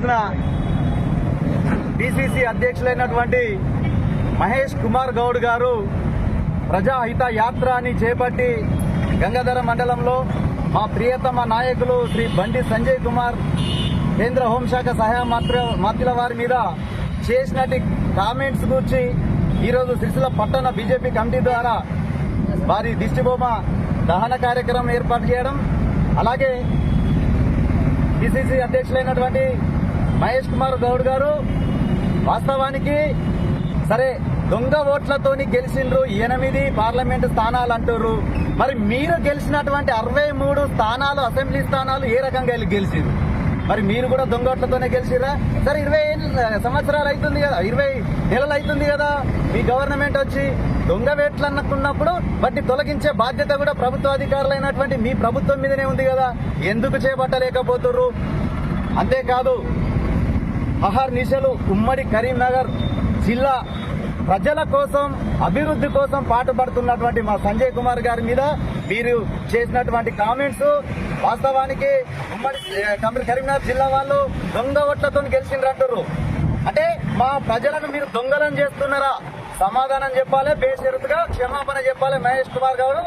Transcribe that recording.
రోజున పిసిసి అధ్యక్షులైనటువంటి మహేష్ కుమార్ గౌడ్ గారు ప్రజాహిత యాత్ర అని చేపట్టి గంగాధర మండలంలో మా ప్రియతమ నాయకులు శ్రీ బండి సంజయ్ కుమార్ కేంద్ర హోంశాఖ సహాయ మంత్రుల వారి మీద చేసినట్టు కామెంట్స్ గురించి ఈరోజు సిరిసిల్ల పట్టణ బీజేపీ కమిటీ ద్వారా వారి దిష్టిబొమ్మ దహన కార్యక్రమం ఏర్పాటు చేయడం, అలాగే పిసిసి అధ్యక్షులైనటువంటి మహేష్ కుమార్ గౌడ్ గారు వాస్తవానికి సరే దొంగ ఓట్లతోని గెలిచిండ్రు 8 పార్లమెంటు స్థానాలు అంటుర్రు. మరి మీరు గెలిచినటువంటి 63 స్థానాలు అసెంబ్లీ స్థానాలు ఏ రకంగా గెలిచిండ్రు? మరి మీరు కూడా దొంగ ఓట్లతోనే గెలిచిర్రా? సరే 20 సంవత్సరాలు అవుతుంది కదా, 20 నెలలు అవుతుంది కదా మీ గవర్నమెంట్ వచ్చి. దొంగ వేట్లు అనుకున్నప్పుడు వాటిని తొలగించే బాధ్యత కూడా ప్రభుత్వ అధికారులైనటువంటి మీ ప్రభుత్వం మీదనే ఉంది కదా, ఎందుకు చేపట్టలేకపోతుర్రు? అంతేకాదు అహర్నిశలు ఉమ్మడి కరీంనగర్ జిల్లా ప్రజల కోసం అభివృద్ధి కోసం పాటుపడుతున్నటువంటి మా సంజయ్ కుమార్ గారి మీద మీరు చేసినటువంటి కామెంట్స్ వాస్తవానికి ఉమ్మడి కరీంనగర్ జిల్లా వాళ్ళు దొంగ ఓట్లతో గెలిచిండ్రంటారు. అంటే మా ప్రజలను మీరు దొంగలను చేస్తున్నారా? సమాధానం చెప్పాలి, బేషరతుగా క్షమాపణ చెప్పాలి మహేష్ కుమార్ గౌడ్.